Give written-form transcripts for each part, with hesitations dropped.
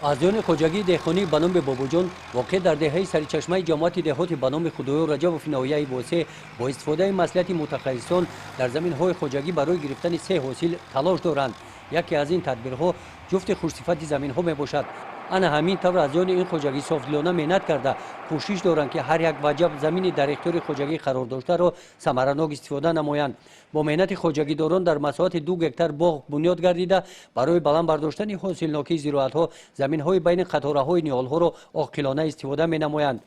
آذین خوجگی دهخانی به نام بابوجان واقع در دهه سرچشمه جماعت دهات به نام خدایو رجب ناحیه بوسه با استفاده مصلحت متخصصان در زمین‌های خوجگی برای گرفتن 3 حاصل تلاش دارند. یکی از این تدبیرها جفت خوشصفت زمین‌ها میباشد. انا همین طور از این خوجگی صافدلانه مهنت کرده کوشش دارند که هر یک وجب زمین در اختیار خوجگی قرار داشته را ثمرناک استفاده نمایند. با مهنت خوجگی داران در مساحت 2 هکتار باغ بنیاد گردیده برای بلند برداشتن حاصلناکی زراعت‌ها زمین‌های بین قطاره‌های نیال‌ها را عاقلانه استفاده می‌نمایند.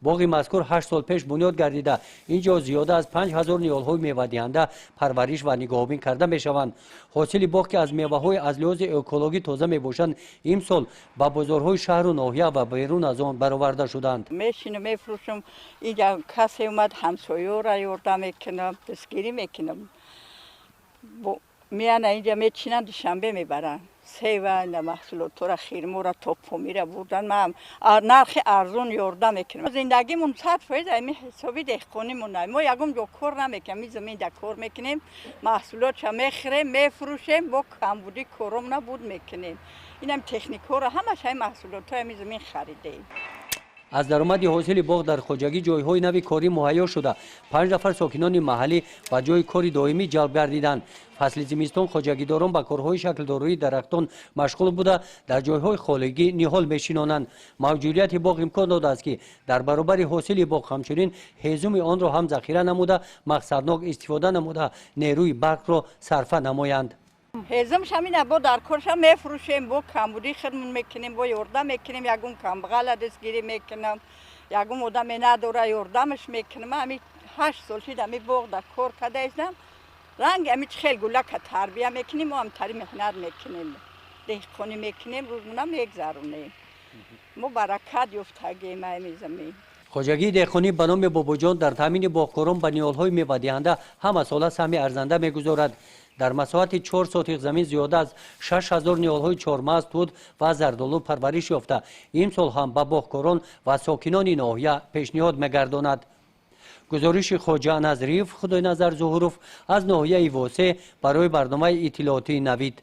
باغ مذکور 8 سال پیش بنیاد گردیده اینجا زیاده از 5000 نیال‌های میوه‌دهنده پرورش و نگاهبین کرده می‌شوند. حاصل باغ که از میوه‌های از لحاظ اکولوژی تازه میباشند امسال با بازارهای شهر و ناحیه و بیرون از آن برآورده شدند. میشینم میفروشم اینجا کسی اومد همسایه‌ها را یاردم میکنم دستگیری میکنم میان اینجا میچینن دوشنبه میبرن سیوه محصولات را خیرمو را توپ میره بردن من نرخ ارزون یاردم میکنم زندگیمون 100% همین حسابی دهقانیمون ما یگم جو کار نمیکنیم این زمین در کار میکنیم محصولات را میخریم میفروشیم با کمبودی کارم نبود میکنیم اینم تکنیک‌ها را همش های محصولات های زمین خریدیم. از درآمد حاصل باغ در خوجگی جایهای نوی کاری مهیا شده 5 نفر ساکنان محلی و جای کاری دائمی جلب گردیدند. فصل زمستان خوجگیداران با کارهای شکل‌داری درختان مشغول بوده در جایهای خالگی نهال می‌شینانند. موجودیت باغ امکان داده است که در برابر حاصل باغ همچنین هیزم آن را هم ذخیره نموده مقصدناک استفاده نموده نیروی برق را صرفه نمایند. هیزمش همین با در کارش میفروشیم با کمبودی خدمت میکنیم با یاردم میکنیم یگون کمبغل دستگیری میکنم یگون آدم نداره یاردمش میکنم همین 8 سال شد همین باغ در کار کرده ایستم رنگ همین خیلی گلک تربیه میکنیم و هم تری مهنت میکنیم دهقانی میکنیم روزمونه میگذرونیم ما برکت یافتگیم همین زمین. خوجگی دهقانی به نام بابوجان در تامین باغکاران به نیال‌های میوه‌دهنده همه ساله سهم ارزنده میگذارد. در مساحت 4 سوتیق زمین زیاده از 6000 نیال‌های چهارمغز توت و زردآلو پرورش یافته این سال هم به باغکاران و ساکنان ناحیه پیشنهاد می‌گرداند. گزارش خواجه نظریف خدای نظر ظهوروف از ناحیه واسه برای برنامه اطلاعاتی نوید.